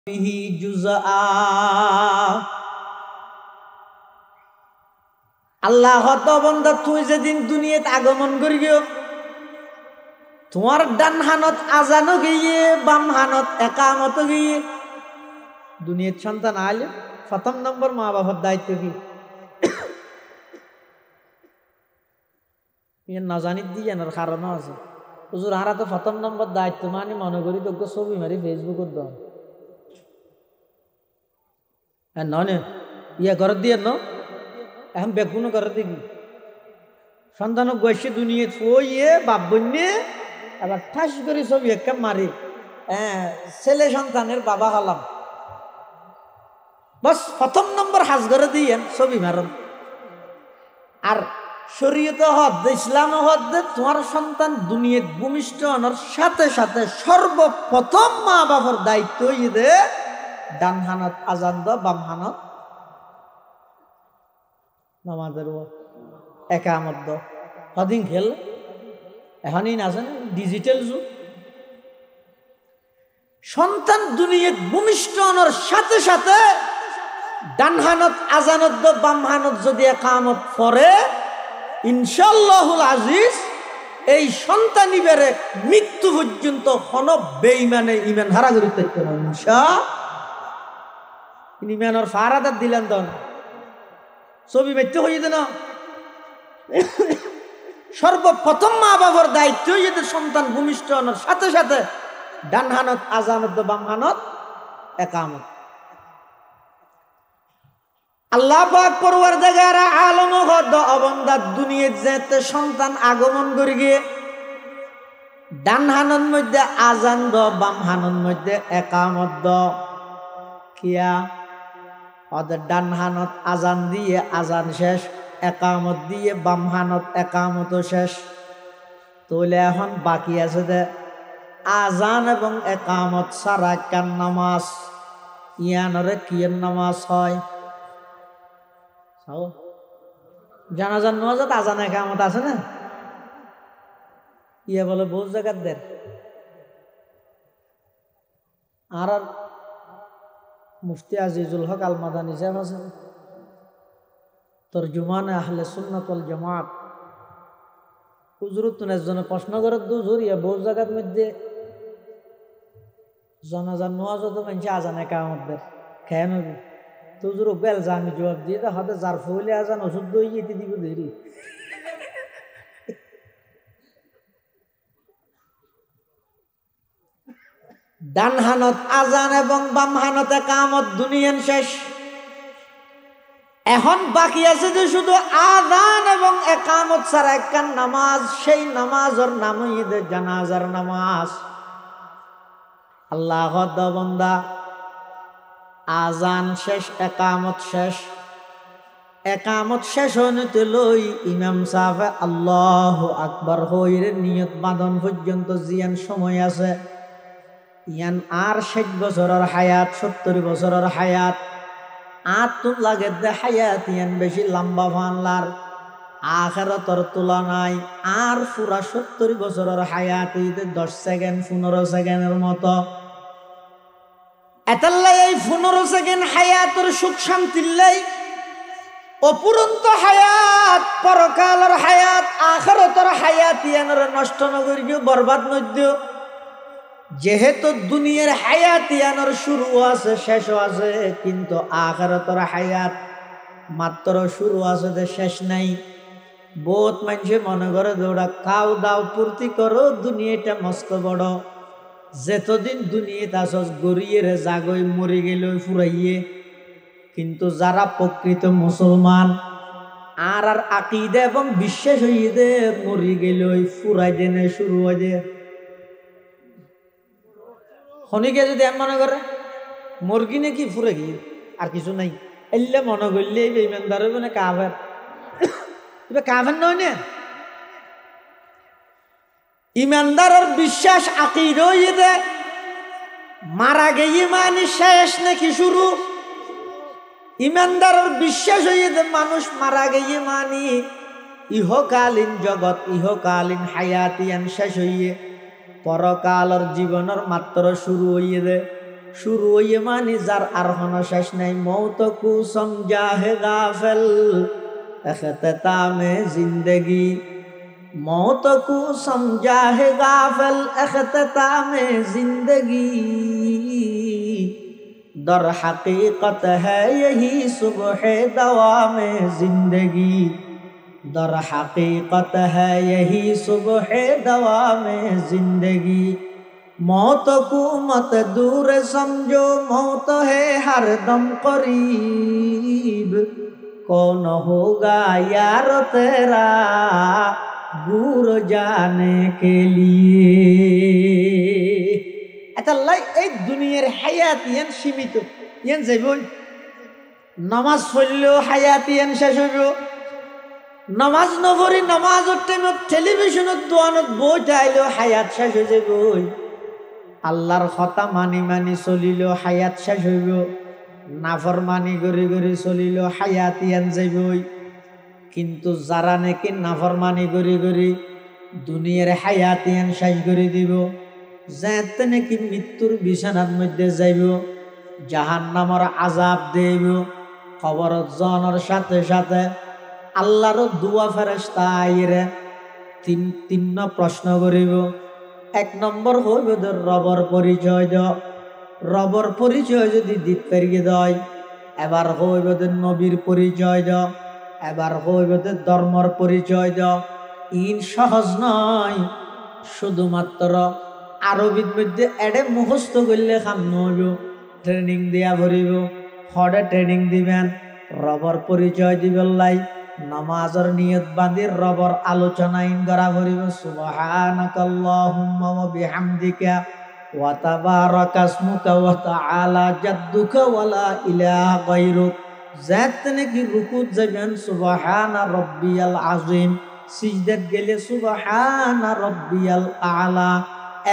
বিহি জুজআ। আল্লাহ হত বন্দা তুই যেদিন দুনিয়াত আগমন করিও তোমার ডান হানত আজানো গিয়ে বাম হানত একামত গিয়ে দুনিয়াত সন্তান আইলে প্রথম নম্বর মা বাবার দায়িত্ব কি না জানি দিয়ে না কারণও আছে। হুজুর হারা তো প্রথম নম্বর দায়িত্ব মানে মনে করি তোকে ছবি মারি ফেসবুকের দাম নয় ইয়া ঘর দিয়ে ন এখন বেগুনো করে দেখি সন্তানক বয়সে দুনিয়া থইয়ে বাপ বন্যে আবার ঠাস করে ছবি একটা মারি ছেলে সন্তানের বাবা হলাম বস প্রথম নম্বর হাজ করে দিয়ে ছবি মারন। আর শরীয়তে হদ ইসলাম হদ তোমার সন্তান দুনিয়াত ভূমিষ্ঠ হওয়ার সাথে সাথে সর্বপ্রথম মা বাবার দায়িত্ব ইদে ডান হানত আজান দ বাম হানত নামাজের একামত দ হদিন খেল এখনই না জানে ডিজিটাল যুগ। সন্তান দুনিয়াত ভূমিষ্ঠ হওয়ার সাথে সাথে ডান হানত আজানত দ বাম হানত যদি একামত পড়ে ইনশাআল্লাহুল আজিজ এই সন্তানি বেড়ে মৃত্যু পর্যন্ত হন বেঈমানে ইমান হারা করি থাকতে না ইমানের ফারাদার দিলেন তখন ছবি মৃত্যু হয়ে যেত না। সর্বপ্রথম মা বাবার দায়িত্ব যদি সন্তান ভূমিষ্ঠ হওয়ার সাথে সাথে ডান হানত আজানত বাম হানত একামত। আল্লাহ পাক পরওয়ারদিগার আলম হদ অবন্দার দুনিয়াত যেতে সন্তান আগমন করি গিয়ে ডান হানত মধ্যে আজান দ বাম হানত মধ্যে একামত দ কিয়া ওদের ডান হানত আজান দিয়ে আজান শেষ একামত দিয়ে বাম হানত একামত শেষ তাহলে এখন বাকি আছে দে আজান এবং একামত সারা কান নামাজ ইয়ানরে কিয়ের নামাজ হয় জানাজার নামাজত আজান একামত আছে না ইয়া বলে বহু জায়গার দের আর মুফতি আজিজুল হক আল মাদানী সাহেব আছেন তরজুমানে আহলে সুন্নাত ওয়াল জামাত হুজুরত একজনে প্রশ্ন করে হুজুর ইয়া বহু জায়গার মধ্যে জানাজার নামাজত মানছে আজান একামত দের খেয়ে নবী তো হুজুর বেল আমি জবাব দিয়ে হাতে যার ফলে আজান ওষুধ দই এতে দিব দেরি ডান হানত আজান এবং বাম হানত একামত দুনিয়ান শেষ। এখন বাকি আছে যে শুধু আজান এবং একামত ছাড়া একখান নামাজ সেই নামাজের নাম ঈদে জানাজার নামাজ। আল্লাহ বান্দা আজান শেষ একামত শেষ একামত শেষ হইতে লই ইমাম সাহেব আল্লাহু আকবার হইরে নিয়ত বাঁধন পর্যন্ত জিয়ান সময় আছে ইয়ান আর 60 বছরের হায়াত 70 বছরের হায়াত আতুন লাগে দে হায়াত ইয়ান বেশি লম্বা ফানলার আখিরাতের তুলনায় আর পুরা 70 বছরের হায়াত 10 সেকেন্ড 15 সেকেন্ডের মতো। এতাল্লাই এই 15 সেকেন্ড হায়াতের সুখ শান্তির লাই অপুরন্ত হায়াত পরকালের হায়াত আখিরাতের হায়াত ইয়ানরে নষ্ট নগরি বরবাদ নদ্য। যেহেতু দুনিয়ার হায়াত ইয়ানোর শুরু আছে শেষও আছে কিন্তু আখিরাতের হায়াত মাত্র শুরু আছে যে শেষ নাই। বহুত মানুষে মনে করে দৌড়া খাও দাও পূর্তি করো দুনিয়াটা মস্ত বড় যেতদিন দুনিয়াতে আসস গড়িয়ে রে জাগই মরে গেল ফুরাইয়ে। কিন্তু যারা প্রকৃত মুসলমান আর আর আকীদা এবং বিশ্বাস হইয়ে দে মরে গেল ফুরাই দেনে শুরু হয়ে দে খনিকে যদি এম মনে করে মুরগি নাকি ফুরে গিয়ে আর কিছু নাই এলে মনে করলে বেঈমানদার হইব না কাফের কাফের নয় না। ইমানদারের বিশ্বাস আকীদা হইয়ে দে মারা গিয়ে মানে শেষ নাকি শুরু। ইমানদারের বিশ্বাস হইয়ে দে মানুষ মারা গিয়ে মানে ইহকালীন জগৎ ইহকালীন হায়াতিয়ান শেষ হইয়ে পরকালের জীবনের মাত্র শুরু হইয়ে দে। শুরু হইয়ে মানি যার আর হন শেষ নাই। মৌত কু সমঝা হে গাফেল এখতামে জিন্দগি, मौत को समझा है गाफिल इख्तिताम जिंदगी, दर हकीकत है यही सुबह दवाम जिंदगी, दर हकीकत है यही सुबह दवाम जिंदगी। मौत को मत दूर समझो, मौत है हर दम करीब, कौन होगा यार तेरा গুর জানে কে লিয়ে। আল্লাহ এই দুনিয়ার হায়াত ইয়ান সীমিত, ইয়ান যাইব। নামাজ পড়লেও হায়াত ইয়ান শেষ হইব। নামাজ নপড়ি নামাজের টাইমত টেলিভিশনত দোয়ানত বই চাইলেও হায়াত শেষ হয়ে যাইব। আল্লাহর কথা মানি মানি চলিলেও হায়াত শেষ হইব। নাফরমানি গড়ি গড়ি চলিলেও হায়াত ইয়ান যাইব। কিন্তু যারা নাকি নাফরমানি করি করি দুনিয়ার হায়াতিয়ান শেষ করে দিব, যাতে নাকি মৃত্যুর বিছানার মধ্যে যাইব, জাহান্নামের আযাব দেব, কবরত জনের সাথে সাথে আল্লাহর দুয়া ফেরেশতা আইরে তিন প্রশ্ন করিব। এক নম্বর হইব রবর পরিচয় দ, রবর পরিচয় যদি দিতে পারিয়ে দেয়। এবার হইব নবীর পরিচয় দ, এবার হইব ধর্মর পরিচয় দাও। ইন সহজ নয়, শুধুমাত্র আরবির মধ্যে এডে মুখস্থ করলে কাম নহইব, ট্রেনিং দিয়া ভরিব। হরে ট্রেনিং দিবেন, রবর পরিচয় দিবেন লাই, নামাজের নিয়ত বাঁধি রবর আলোচনা ইন করা ভরিব। সুবহানাকাল্লাহুম্মা ওয়া বিহামদিকা ওয়া তাবারাকা ইসমুকা ওয়া তাআলা জাদ্দুকা ওয়া লা ইলাহা গায়রুক। যাতে নাকি রুকুত যাবেন সুবহানা রব্বিয়াল আযীম, সিজদাত গেলে সুবহানা রব্বিয়াল আলা।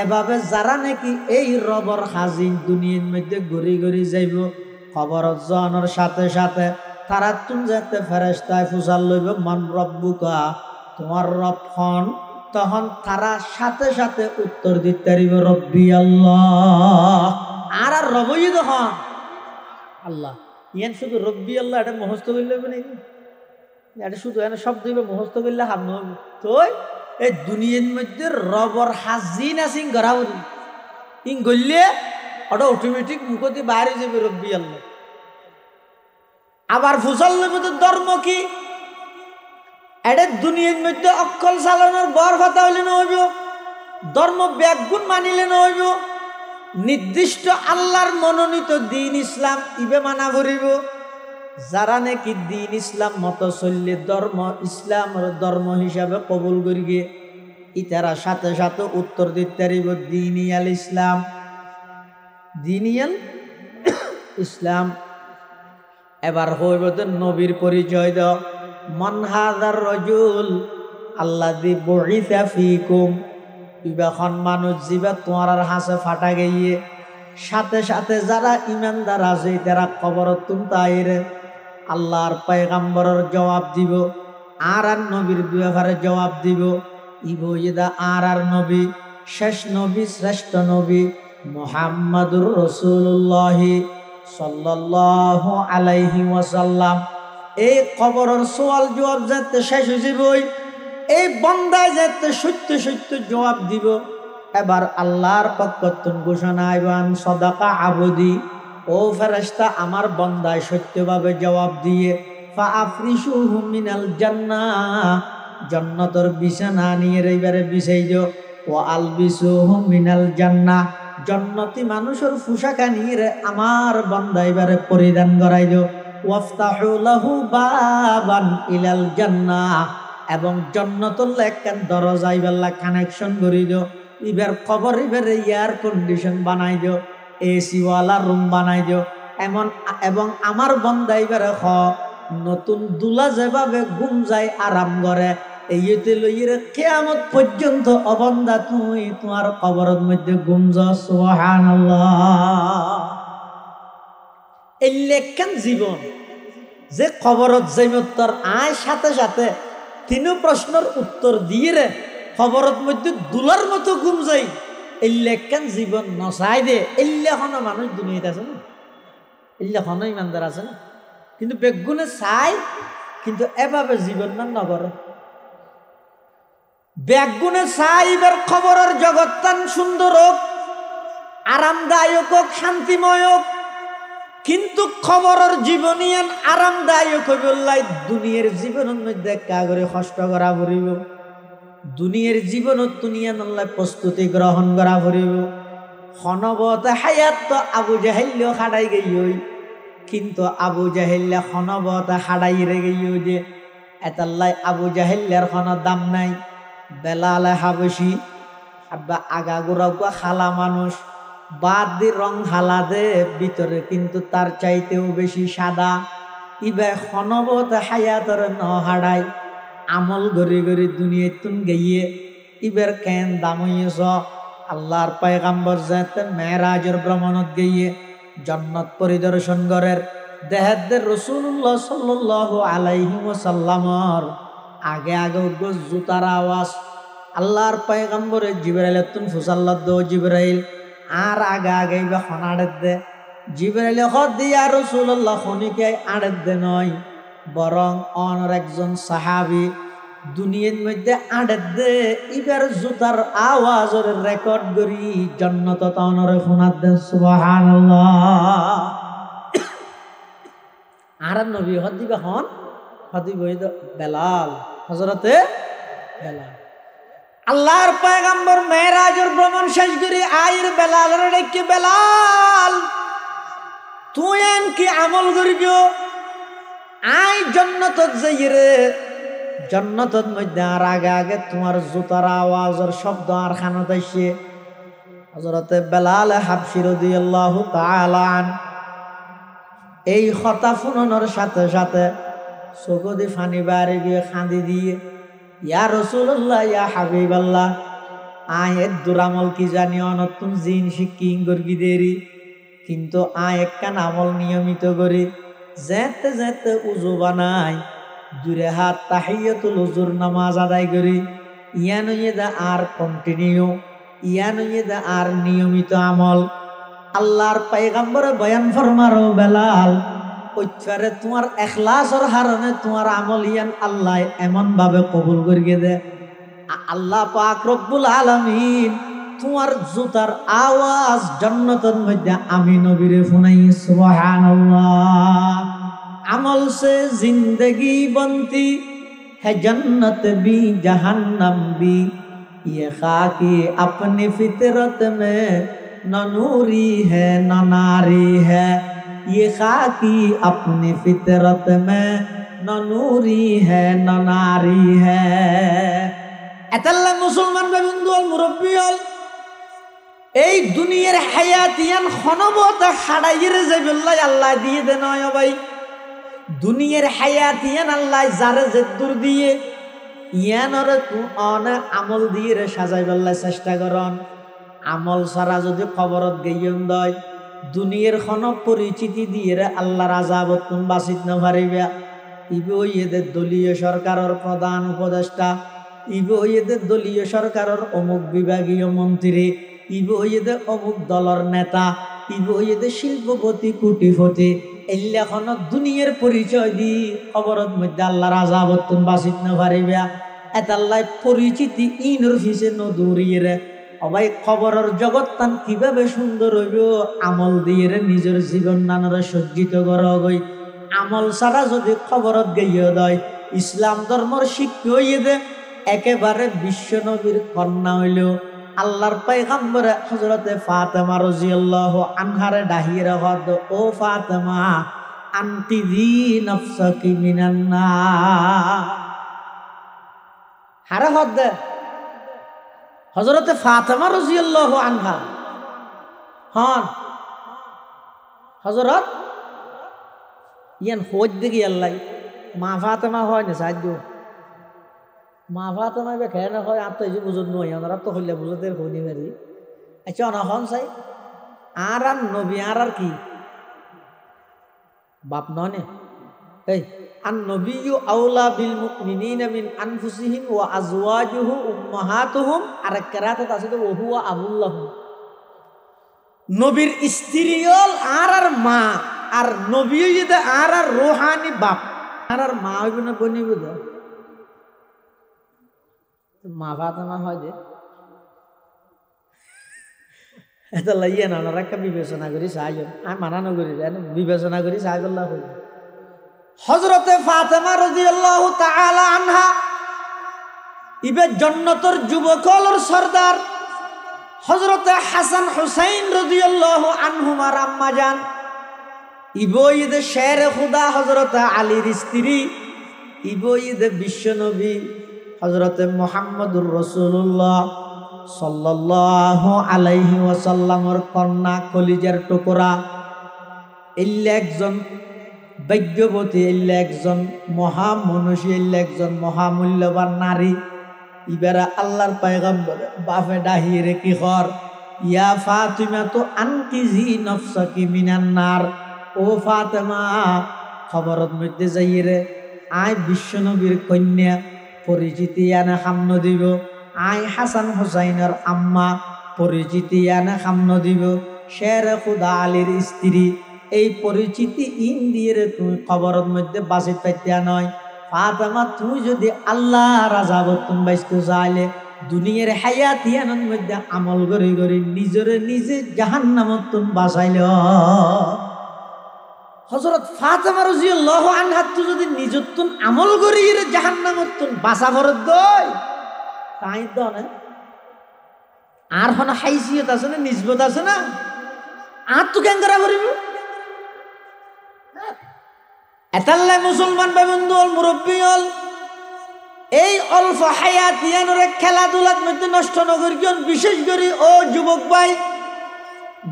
এভাবে যারা নাকি এই রবর হাজিন দুনিয়ার মধ্যে ঘুরি ঘুরি যাইব, কবরত জনের সাথে সাথে তারা তুন যাতে ফেরেশতায় ফুসাল লইব মান রব্বুকা, তোমার রব হন। তখন তারা সাথে সাথে উত্তর দিতে পারিব রব্বি আল্লাহ। আর রবই তখন আল্লাহ। ইয়ান শুধু রব্বি আল্লাহ এটা মুখস্থ করলে হবে নাকি? এটা শুধু এনে শব্দ হইবে মুখস্থ করলে হাম নহবে তো। এই দুনিয়ার মধ্যে রবর হাজিন আছে ইং গড়া বলি, ইং গড়লে ওটা অটোমেটিক মুখতে বাইরে যাবে রব্বি আল্লাহ। আবার ফুসল নেবে তো ধর্ম কি? এটা দুনিয়ার মধ্যে অক্কল চালানোর বর কথা হইলে নহইব, ধর্ম ব্যাগুণ মানিলে নহইব। নির্দিষ্ট আল্লাহর মনোনীত দিন ইসলাম ইবে মানা ভরিব। যারা নাকি দিন ইসলাম মতো চললে ধর্ম ইসলামের ধর্ম হিসাবে কবুল করিগে, ইতারা সাথে সাথে উত্তর দিতে পারিব দিনিয়াল ইসলাম, দিনিয়াল ইসলাম। এবার হইব নবীর পরিচয় দাও। মান হাযার রাজুল আল্লাযী বুইসা ফীকুম, ইবাখন মানুষ জিবা তোমার হাসে ফাটা গিয়ে সাথে সাথে যারা ইমানদার আছে তারা কবর তুমতাইরে আল্লাহর পয়গম্বরের জবাব দিব, আর নবীর ব্যাপারে জবাব দিব। ইবইদা আর নবী শেষ নবী শ্রেষ্ঠ নবী মুহাম্মাদুর রাসূলুল্লাহ সাল্লাল্লাহু আলাইহি ওয়াসাল্লাম। এই কবরের সওয়াল জবাব যাতে শেষ হয়ে যাবে, এই বান্দায় যাতে সত্য সত্য জবাব দিব। এবার আল্লাহর পক্ষ থেকে ঘোষণা আইবান সাদাকা আবদি, ও ফেরেশতা আমার বান্দায় সত্যভাবে জবাব দিয়ে ফাআফরিশুহু মিনাল জান্নাহ, জান্নাতের বিছানা নিয়ে এবারে বিছাই দিও। ওয়া আলবিসুহু মিনাল জান্নাহ, জান্নাতি মানুষের পোশাক নিয়ে আমার বান্দা এবারে পরিধান করাই দিও। ওয়াফতাহু লাহু বাবান ইলাল জান্নাহ, এবং জান্নাতুল একখান দরজা ইবাল্লা কানেকশন করে দিও। ইবার কবর ইবারে এয়ার কন্ডিশন বানাই দিও, এসি ওয়ালা রুম বানাই দিও। এবং আমার বান্দা এবারে নতুন দুলা যেভাবে ঘুম যায় আরাম করে, এইতে লইরে কিয়ামত পর্যন্ত অবন্দা তুই তোমার কবরের মধ্যে ঘুম যাও। সুবহানাল্লাহ। এই লেখান জীবন যে কবরত যাইব তোর আয় সাথে সাথে তিন প্রশ্নের উত্তর দিয়ে রে কবরত মধ্যে দুলার মতো ঘুম যাই, এল্লেখান জীবন নচাই দে এল্লেখনো মানুষ দুনিয়াতে আছে না, এল্লেখনো ইমানদার আছে না, কিন্তু বেগুনে চাই কিন্তু এভাবে জীবন মান নগরে বেগুনে চাই এবার খবরের জগৎটান সুন্দর হোক, আরামদায়ক হোক, শান্তিময় হোক, কিন্তু খবরের জীবনী আরামদায়ক হইবলাই দুনিয়ার জীবনের মধ্যে কাগরে কষ্ট করা পড়িব, দুনিয়ার জীবনত দুনিয়া নল্লা প্রস্তুতি গ্রহণ করা পড়িব। হনবত হায়াত তো আবু জাহেল্য খাড়াই গেই, কিন্তু আবু জাহেল্লা হনবত হাড়াই রে গেই যে এতাল্লাই আবু জাহেল্লার কোনো দাম নাই। বেলাল হাবশি আব্বা আগা গোড়া খালা মানুষ, বাদ দি রং হালা দে ভিতরে কিন্তু তার চাইতেও বেশি সাদা। ইবে হনবত হায়াতর ন হাড়াই আমল গড়ি গড়ি দুনিয়া তুন গিয়ে ইবের কেন দাম হইয়েছ। আল্লাহর পয়গাম্বর যাতে মেরাজের ভ্রমণত গিয়ে জন্নত পরিদর্শন করের দেহাদের রাসূলুল্লাহ সাল্লাল্লাহু আলাইহি ওয়াসাল্লামর আগে আগে জুতার আওয়াজ। আল্লাহর পয়গাম্বরে জিবরাইল তুন ফুসাল্লাদ দো জিবরাইল আর আগে আগে বা খনাড়ের দে জিবরাইল হদ দিয়া রাসূলুল্লাহ খনিকে আড়ের দে নয়, বরং অনর একজন সাহাবী দুনিয়ার মধ্যে আড়ের দে ইবার জুতার আওয়াজের রেকর্ড করি জান্নাত তাওনরে শোনাত দে। সুবহানাল্লাহ। আর নবী হদিবা হন হদিব বেলাল, হযরতে বেলাল। আল্লাহর পয়গম্বর মেরাজের ভ্রমণ শেষ করে আইর বেলালের ডেকে, বেলাল তুই কি আমল করিব? আই জান্নাতত যাই রে, জান্নাতত মধ্যে আর আগে আগে তোমার জুতার আওয়াজের শব্দ আর খানত আইছে। হযরতে বেলাল হাবশী রাদিয়াল্লাহু তাআলা আন এই কথা শুনানোর সাথে সাথে চকুদি ফানি বাড়ি গিয়ে খাঁদি দিয়ে, ইয়া রাসূলুল্লাহ ইয়া হাবিবাল্লাহ, আয়ের দুরামল কি জানি অনতুন জিন শিক্ষিং গর্গি দেরি, কিন্তু আয় একখান আমল নিয়মিত করি, যেতে যেতে উজু বানাই, দূরে হাত তাহিয়াতুল উজুর নামাজ আদায় করি, ইয়া নইয়ে দা আর কন্টিনিউ, ইয়া নইয়ে দা আর নিয়মিত আমল। আল্লাহর পয়গম্বরে বয়ান ফরমারো বেলাল, ওইটারে তোমার এখলাসর হারণে তোমার আমল ইয়ান আল্লাহ এমন ভাবে কবুল করিয়ে দে। আল্লাহ পাক রব্বুল আলামিন তোমার জুতার আওয়াজ জান্নাতের মধ্যে আমি নবীরে শুনাই। সুবহানাল্লাহ। আমল সে জিंदगी बनती है जन्नत भी जहन्नम भी, ये खाकी अपनी फितरत में न नूरी है न नारी है, ये खाकी अपनी फितरत में न नूरी है न नारी है। এতাল্লা মুসলমান বন্ধু হল মুরব্বী হল এই দুনিয়ার হায়াতিয়ান খনবত হাড়াইয়ের যাইবল্লাই আল্লাহ দিয়ে দে নয় ভাই। দুনিয়ার হায়াতিয়ান আল্লাহ যারে জেদ্দুর দিয়ে ইয়ানরে তু অনে আমল দিয়ে রে সাজাই বল্লাই চেষ্টা করন। আমল ছাড়া যদি খবরত গেইয়ন দয় দুনিয়ার খন পরিচিতি দিয়ে রে আল্লাহর আযাবত তুমি বাঁচিত না পারিবা। ইবে এদের দলীয় সরকারের প্রধান উপদেষ্টা, ইবে এদের দলীয় সরকারের অমুক বিভাগীয় মন্ত্রী, ইবে এদের অমুক দলের নেতা, ইবে এদের শিল্পপতি কোটিপতি, এল্লাখন দুনিয়ার পরিচয় দি খবরত মধ্যে আল্লাহর আযাবত তুমি বাঁচিত না পারিবা। এতাল্লাই পরিচিতি ইনর ফিসে নদুরিয়ে রে অবাই খবরের জগৎ তান কিভাবে সুন্দর হইব আমল দিয়ে রে নিজের জীবন নানরে সজ্জিত করা গই। আমল ছাড়া যদি খবরত গইয়ে দয় ইসলাম ধর্মর শিক্ষা হইয়ে দে একেবারে বিশ্ব নবীর কন্যা হইল আল্লাহর পয়গম্বরে হযরতে ফাতেমা রাদিয়াল্লাহু আনহারে ডাহিয়ে হদ, ও ফাতেমা আনতি জি নফসাকি মিনান নার। হারে হদ দে হযরতে ফাতেমা রাদিয়াল্লাহু আনহা হন হযরত ইয়ান হজ দেখি আল্লাহ মা ফাতেমা হয় না সাহায্য মা ফাতেমা বে খেয়ে না হয় আত্ম যে বুঝুন নয় ওনারা তো হইলে বুঝতে হইনি পারি। আচ্ছা অনহন চাই আর নবী আর কি বাপ নয় এই আন-নবিয়্যু আওলা বিল মুমিনিনা মিন আনফুসিহিম ওয়া আজওয়াজুহু উম্মাহাতুহুম। আর কেরাত আছে ওয়া হুয়া আবুল্লাহুম। নবীর স্ত্রীল আর মা, আর নবী যদি আর রুহানি বাপ, আর মা হইব না বনিব দে মা ফাতেমা হয় যে এটা লাইয়া না ওনারা একটা বিবেচনা করি চাই, আমি মানানো করি বিবেচনা করি চাই বললা হইল। হযরতে ফাতেমা রাদিয়াল্লাহু তাআলা আনহা ইবে জান্নাতের যুবকলর সরদার। হযরতে হাসান হুসাইন রাদিয়াল্লাহু আনহুমার আম্মা জান ইবঈদ শের খুদা হযরতে আলীর স্ত্রী, ইবঈদ বিশ্ব নবী হযরতে মুহাম্মদুর রাসূলুল্লাহ সাল্লাল্লাহু আলাইহি ওয়াসাল্লামের কন্যা, কলিজার টুকরা। এল্লা একজন ভাগ্যবতী, এল্লা একজন মহামনুষী, এল্লা একজন মহামূল্যবান নারী। ইবারা আল্লাহর পয়গম্বর বাপে ডাহিরে কি কর, ইয়া ফাতিমা তো আনকিজি নফসাকি মিনান নার। ও ফাতেমা, খবরত মধ্যে যাইরে আয় বিশ্বনবীর কন্যা পরিচিতি আনে সামনে দিব। আয় হাসান হুসাইনের আম্মা পরিচিতি আনে সামনে দিব। শের খুদা আলীর স্ত্রী, এই পরিচিতি ইন দিয়ে তুমি খবরত মধ্যে বাঁচি পাইতে নয়। ফাতেমা, তুমি যদি আল্লাহ রাজাবত তুমি বাইতে চাইলে দুনিয়ার হায়াতিয়ানের মধ্যে আমল করি করি নিজরে নিজে জাহান্নামত তুমি বাঁচাইলে। হযরত ফাতেমা রাদিয়াল্লাহু আনহা তো যদি নিজত্তুন আমল করি জাহান্নামত বাঁচা ফরত দই তাই তো না। আর হন হাইসিয়ত আছে না, নিসবত আছে না, আর তো কেন করা করিব। এতাল্লাই মুসলমান ভাই বন্ধু হল, মুরব্বী হল, এই অল্প হায়াতিয়ানরে খেলাধুলার মধ্যে নষ্ট নগর কিয়ন। বিশেষ করে ও যুবক ভাই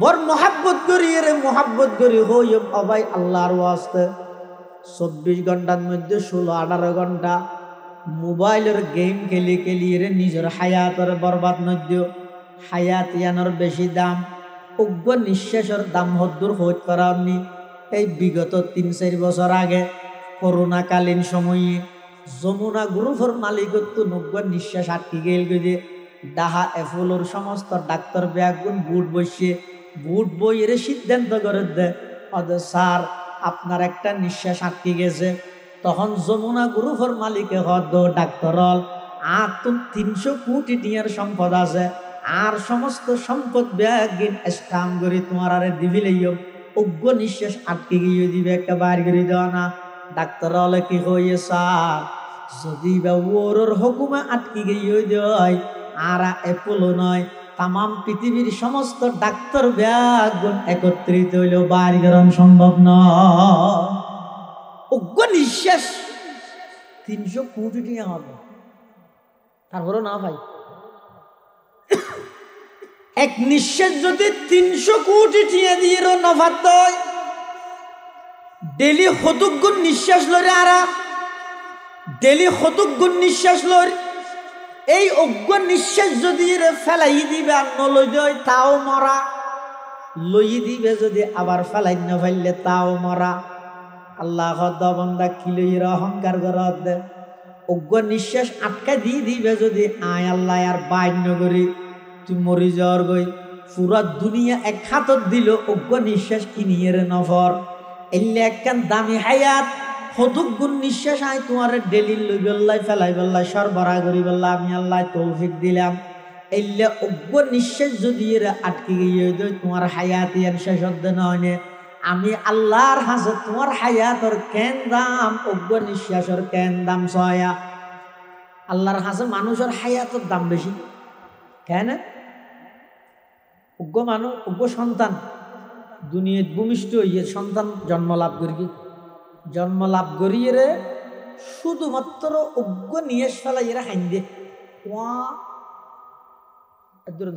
বড় মহাব্বত করি রে, মহাব্বত করি হই ভাই আল্লাহর ওয়াস্তে 24 ঘন্টার মধ্যে 16-18 ঘন্টা মোবাইলের গেম খেলি খেলি রে নিজের হায়াতের বরবাদ নদ্য। হায়াতিয়ানোর বেশি দাম, উগ্র নিঃশ্বাসের দাম হদ্দুর হইত পারানি। এই বিগত 3-4 বছর আগে করোনাকালীন সময়ে যমুনা গ্রুপের মালিকত্ব 90 নিঃশ্বাস আটকে গেল গিয়ে ডাহা এফলোর সমস্ত ডাক্তার ব্যাগুন বুট বসে বুট বইয়ের সিদ্ধান্ত করে দে স্যার আপনার একটা নিঃশ্বাস আটকে গেছে। তখন যমুনা গ্রুপের মালিকে হদ ডাক্তার আর তো 300 কোটি টিয়ার সম্পদ আছে, আর সমস্ত সম্পদ ব্যাগিন স্টাম করে তোমার আরে দিবি লইও। উগ্র নিঃশ্বাস আটকে গিয়ে দিবে একটা বাইর করে দেওয়া না। ডাক্তার হলে কি হয়ে স্যার যদি বা ওর হুকুমে আটকে গিয়ে দেয় আর এপোলো নয় তামাম পৃথিবীর সমস্ত ডাক্তার ব্যাগুন একত্রিত হইলেও বাইর করানো সম্ভব নয়। উগ্র নিঃশ্বাস 300 কোটি টাকা হবে, তারপরে না ভাই এক নিঃশ্বাস যদি 300 কোটি টিয়া দিয়ে নফাত দেয়, ডেলি কতক গুণ নিঃশ্বাস লরে আরা ডেলি কতক গুণ নিঃশ্বাস লর। এই অজ্ঞ নিঃশ্বাস যদি ফেলাই দিবে আর নলই দেয় তাও মরা, লই দিবে যদি আবার ফেলাই না ফেললে তাও মরা। আল্লাহ বন্দা কিলইর অহংকার করত দে অজ্ঞ নিঃশ্বাস আটকা দিয়ে দিবে যদি আয় আল্লাহ আর বাইন্য করি তুই মরি যাওয়ার গই। পুরা দুনিয়া এক হাতত দিল অজ্ঞ নিঃশ্বাস কিনিয়ে রে নফর। এলে একখান দামি হায়াত কতক গুণ নিঃশ্বাস আয় তোমার ডেলি লই বেল্লাই ফেলাই বেল্লাই সরবরাহ করি বেল্লা আমি আল্লাহ তৌফিক দিলাম। এলে অজ্ঞ নিঃশ্বাস যদি এরা আটকে গিয়ে তোমার হায়াত ইয়ান শেষ হতে নয়। আমি আল্লাহর হাসে তোমার হায়াতর কেন দাম, অজ্ঞ নিঃশ্বাসের কেন দাম ছয়া। আল্লাহর হাসে মানুষের হায়াতের দাম বেশি কেন? অজ্ঞ মানুষ অজ্ঞ সন্তান দুনিয়াত ভূমিষ্ঠ হইয়ে সন্তান জন্ম লাভ করিয়ে রে শুধুমাত্র অজ্ঞ নিয়ে ফেলাই এরা হাইন দে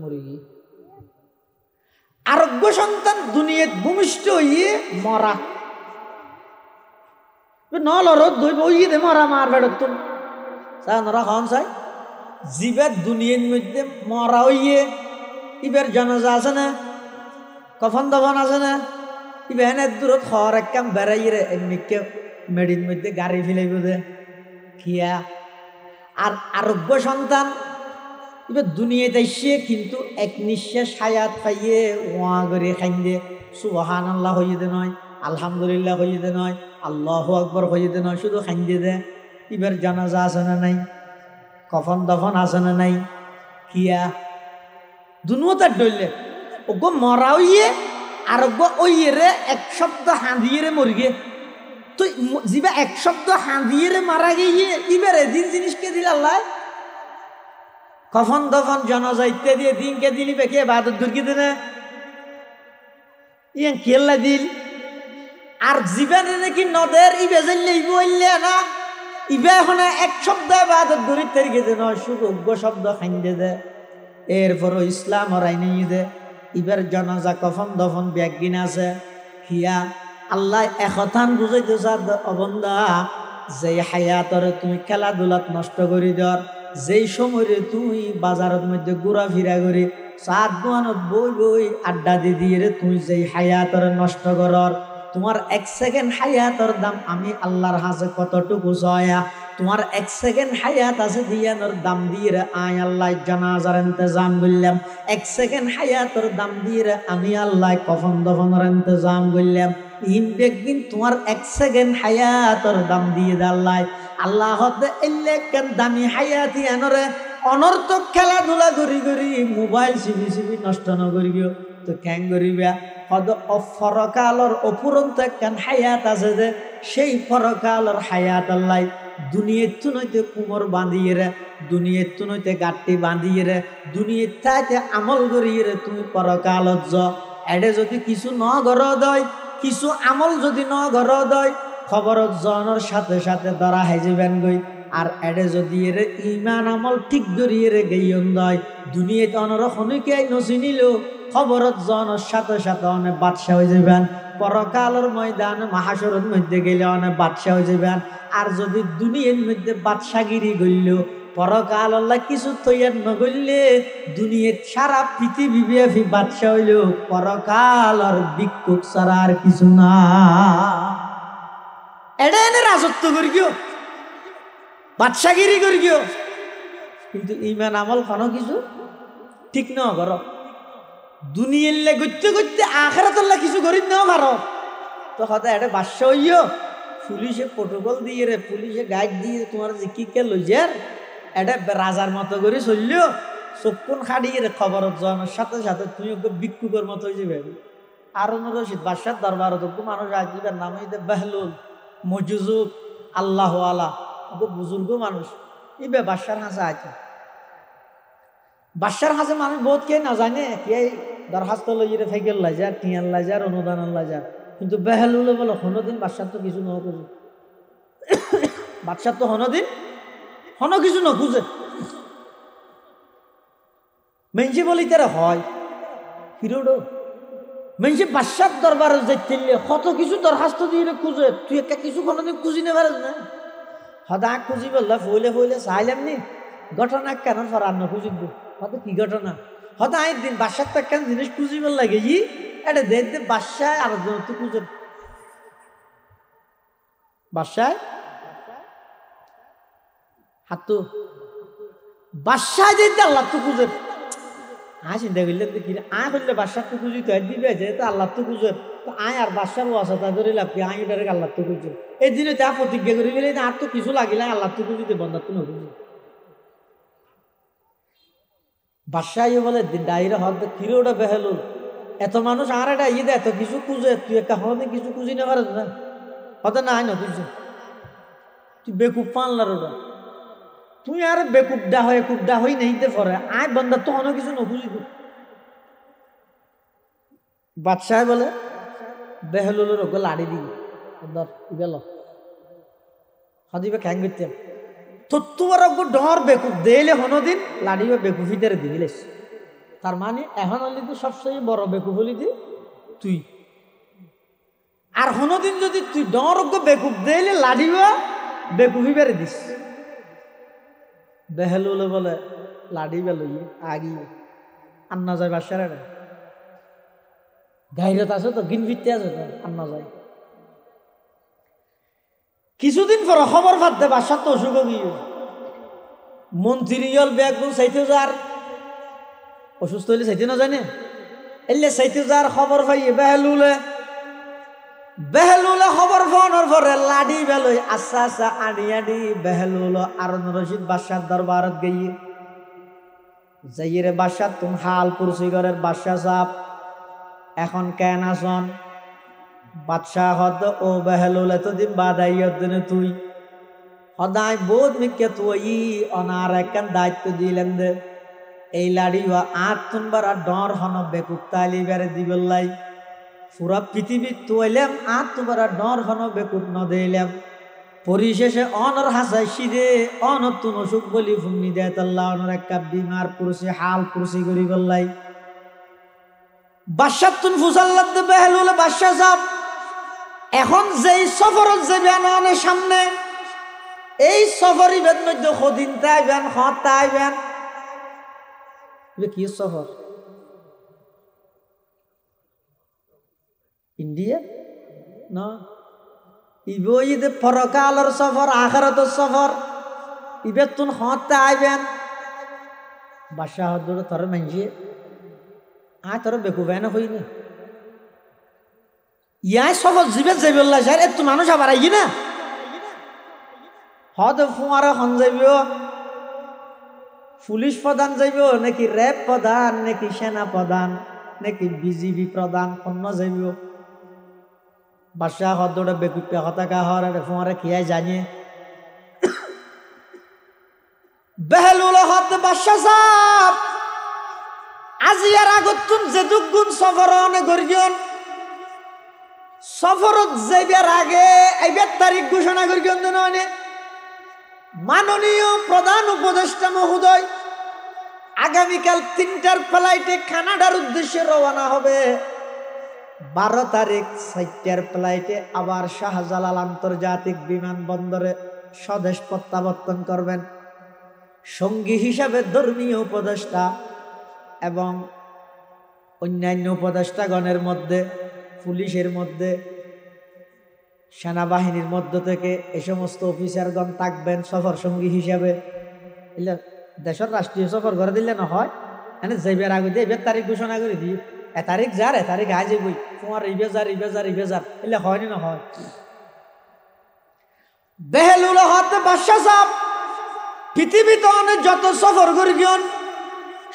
মরে গিয়ে। আরোগ্য সন্তান দুনিয়াত ভূমিষ্ঠ হইয়ে মরা নলরত দইব দে মরা মার বেড়ত নরা খাওয়ান চাই জীবের দুনিয়ার মধ্যে মরা হইয়ে ইবের জানাজা আছে না, কফন দফন আছে না, ইবে এনে দূরত হর একদম বেড়াইয়ে এমনিকে মেডির মধ্যে গাড়ি ফেলাইব দে খিয়া আর আরোগ্য সন্তান এবার দুনিয়াতে এসে কিন্তু এক নিঃশ্বাস হায়াত পাইয়ে ওয়া করে খাইন্দে সুবহানাল্লাহ হইতে নয়, আলহামদুলিল্লাহ হইতে নয়, আল্লাহু আকবার হইতে নয়, শুধু খাইন্দে দে। এবার জানাজা আছে না নাই, কফন দফন আছে না নাই, কিয়া দুনুয়ার ডইলে ওগো মরা হইয়ে আর ওইয়ে রে এক শব্দ হাঁদিয়ে রে মরিগে তো যিবা এক শব্দ হাঁদিয়ে রে মারা গিয়ে এবার এদিন জিনিসকে দিল আল্লাহ কফন দফন জানাজা ইত্যাদি দিনকে দিলি বেঁকে বাদত দুর্গি দিনে ইয়ান খেললা দিল আর জীবনে নাকি নদের ইবে জানলে ইবে হইলে না ইবে এখন এক শব্দ বাদত গরিব তেরিকে দে নয়, শুধু শব্দ খাইন্দে দে। এরপরও ইসলাম হরাই নিয়ে দে ইবার জানাজা কফন দফন ব্যাগিন আছে হিয়া আল্লাহ একথান বুঝাইতে চার অবন্দা যে হায়াতর তুমি খেলাধুলাত নষ্ট করি দর, যেই সময় তুই বাজারের মধ্যে ঘোরা ফিরা করি চার দোয়ানত বই বই আড্ডা দি দিয়ে রে তুই যেই হায়াতর নষ্ট করর, তোমার এক সেকেন্ড হায়াতর দাম আমি আল্লাহর হাতে কতটুকু ছয়া, তোমার এক সেকেন্ড হায়াত আছে দিয়ানোর দাম দিয়ে রে আয় আল্লাহ জানাজার ইন্তজাম করলাম, এক সেকেন্ড হায়াতর দাম দিয়ে রে আমি আল্লাহ কফন দফনের ইন্তজাম করলাম। ইনবেগিন তোমার এক সেকেন্ড হায়াতর দাম দিয়ে দে আল্লাহ। আল্লাহ হতে এলে কেন দামি হায়াতি আনরে অনর্থক খেলাধুলা করি করি মোবাইল চিবি চিবি নষ্ট নকরি গিয়ে তো ক্যাং করিবা হদ ফরকালর অপুরন্ত একখান হায়াত আছে যে সেই ফরকালর হায়াত আল্লাহ দুনিয়ার তুনইতে কুমর বাঁধিয়ে রে, দুনিয়ার তুনইতে গাঠটি বাঁধিয়ে রে, দুনিয়ার তাইতে আমল করিয়ে রে তুমি পরকালত য এডে যদি কিছু ন গর দয়, কিছু আমল যদি ন গর দয় খবরত জনের সাথে সাথে ধরা হেজিবেন গই। আর এডে যদি এর ইমান আমল ঠিক ধরিয়ে রে গেইন দয় দুনিয়াতে অনর খনিকে নচিনিল খবরত জনের সাথে সাথে অনেক বাদশাহ হয়ে যাবেন, পরকালের ময়দান মাহাশরের মধ্যে গেলে অনেক বাদশাহ হয়ে যাবেন। আর যদি দুনিয়ার মধ্যে বাদশাগিরি গইল পরকাল আল্লাহ কিছু তৈয়ার নগরলে দুনিয়ার সারা পৃথিবী ব্যাপী বাদশাহ হইল, পরকাল আর ভিক্ষুক ছাড়া আর কিছু না। এটা এনে রাজত্ব করি গিয়েও বাদশাগিরি করি গিয়েও কিন্তু ইমান আমল কোনো কিছু ঠিক ন কর, দুনিয়ার করতে করতে আখেরাতল্লাহ কিছু করি ন পারো তো হয়তো এটা বাদশাহ হইও পুলিশে প্রোটোকল দিয়ে রে, পুলিশে গাইড দিয়ে তোমার যে কি কে লই যার এটা রাজার মতো করে চললেও চক্ষুন খাড়িয়ে রে খবরত জনের সাথে সাথে তুমি ওকে ভিক্ষুকের মতো হয়ে যাবে। আর রশিদ বাদশার দরবার মানুষ আসবে নাম হইতে বেহলুল মজুজুব আল্লাহ আলা ওকে বুজুর্গ মানুষ ইবে বাদশার হাসে আছে, বাদশার হাসে মানুষ বহুত কে না জানে কে দরখাস্ত লইয়ে ফেকেল লাজার টিয়ার লাজার অনুদান লাজার, কিন্তু বেহলুলে বলো হনদিন বাদশার তো কিছু ন খুঁজে, বাদশার তো হনদিন হন কিছু ন খুঁজে মেঞ্জি বলি তারা হয় হিরোডো মেঞ্জি বাদশার দরবার যেতে কত কিছু দরখাস্ত দিয়ে খুঁজে, তুই একটা কিছু কোনোদিন খুঁজি নে পারিস না হদা খুঁজি বললা ফইলে ফইলে চাইলাম নি ঘটনা কেন ফরান্ন খুঁজিব হয়তো কি ঘটনা হয়তো আই দিন বাদশার তো কেন জিনিস খুঁজিবার লাগে ই এটা দেখ দে বাদশায় আর তো খুঁজে বাদশায় হাত বাদশায় যেতে আল্লাহ তো খুঁজে চিন্তা করলে কি আয় করলে বাদশার তো খুঁজি তো দিবে যেহেতু আল্লাহ তো খুঁজে তো আয় আর বাদশার ওয়াসা ধরে লাভ কি আয় ডাইরেক্ট আল্লাহ তো খুঁজে এই দিনে তা প্রতিজ্ঞা করে গেলে আর তো কিছু লাগিলে আল্লাহ তো খুঁজিতে বন্ধার তো নখুঁজে বাদশাহ বলে ডাইরে হদ কিরে ওটা বেহেলুল এত মানুষ আর এটা ইয়ে এত কিছু খুঁজে তুই একটা হতে কিছু খুঁজি না পারিস না হতে না আয় না খুঁজে তুই বেকুব পানলার ওটা তুই আর বেকুবডা হয়ে কুবডা হই নেইতে পরে আয় বন্ধা তো অনেক কিছু নখুঁজি তুই বাদশাহ বলে বেহেলুলের ওকে লাড়ি দিবি গেল হদিবে খ্যাং করতে তো তোমার ওকে ডর বেকুব দেলে হনদিন লাড়িবে বেকুফিদের দিবিলেস তার মানে এখন হলি তুই সবচেয়ে বড় বেকুব হলি দি তুই আর হনদিন যদি তুই ডর ওকে বেকুব দেলে লাড়িবে বেকুফি বেড়ে দিস বেহেলুলে বলে লাড়ি বেলই আগি আন্না যায় বাসার গাইরত আছে তো গিন ফিরতে আছে তো আন্না যায় কিছুদিন পর খবর পাতে বাসার তো অসুখ গিয়ে মন্ত্রী ব্যাগুন চাইতে যার অসুস্থ হইলে চাইতে না জানে এলে চাইতে যার খবর পাইয়ে বেহলুলে খবর ফোনের পরে লাডি বেলই আচ্ছা আচ্ছা আনি বেহলুল আরন রশিদ বাদশার দরবারত গিয়ে যাইয়ে বাদশাহ তুমি হাল পুরসি ঘরের বাদশাহ সাপ এখন কেন আসন বাদশাহ হদ ও বেহলুল এতদিন বাদাইয়ত দিনে তুই সদায় বোধ মিকে তুই অনার একখান দায়িত্ব দিলেন দে এই লাড়ি আট তুনবার ডর হন বেকুপ্তালি বেড়ে দিবল্লাই পুরা পৃথিবী তুইলাম আট তুবার ডর হন বেকুপ ন দিলাম পরিশেষে অনর হাসাই সিদে অনতুন অসুখ বলি ফুমনি দেয় তাল্লাহ অনর একটা বিমার পুরুষে হাল পুরুষি করি বললাই বাদশাহ তুন ফুসাল্লাদ বেহলুল বাদশাহ সাহেব এখন যেই সফরত যাবে আনের সামনে এই সফরই বেদ মধ্যে সদিন তাইবেন হত তাইবেন কি সফর ইন্ডিয়া না ইবইদে পরকালের সফর আখিরাতের সফর ইবে তুন হতে আইবেন বাদশাহ দৌড়ে তোর মানছে তোর বেকুবে না হই না ইয়াই সফর জিবে যাইবল্লা স্যার এত মানুষ আবার আই না হতে ফুয়ারা হন যাইব পুলিশ প্রধান যাইব নাকি র্যাব প্রধান নাকি সেনা প্রধান নাকি বিজিবি প্রধান অন্য যাইব বাদশাহ হদৌড়ে বেকুপিয়া কথা কাহর ফুয়ারে খিয়াই জানে বেহলুল হদ বাদশাহ সাহেব আজি আর আগত তুম যে দুগুণ সফর অনে গরিয়ন সফরত যাইবার আগে এইবার তারিখ ঘোষণা করিয়ন দেন মাননীয় প্রধান উপদেষ্টা মহোদয় আগামীকাল 3টার ফ্লাইটে কানাডার উদ্দেশ্যে রওনা হবে 12 তারিখ 4টার ফ্লাইটে আবার শাহজালাল আন্তর্জাতিক বিমানবন্দরে স্বদেশ প্রত্যাবর্তন করবেন সঙ্গী হিসাবে ধর্মীয় উপদেষ্টা এবং অন্যান্য উপদেষ্টাগণের মধ্যে পুলিশের মধ্যে সেনাবাহিনীর মধ্য থেকে এই সমস্ত অফিসারগণ থাকবেন সফর সঙ্গী হিসাবে দেশের রাষ্ট্রীয় সফর করে দিলে না হয় এনে যাইবার আগে দিয়ে এবার তারিখ ঘোষণা করে দিই তারিখ যার তারিখ আজ যাবই তোমার ইবেজার এলে হয়নি না হয় বেহলুল হদ বাদশাহ সাহেব পৃথিবীতে অনেক যত সফর করিয়ন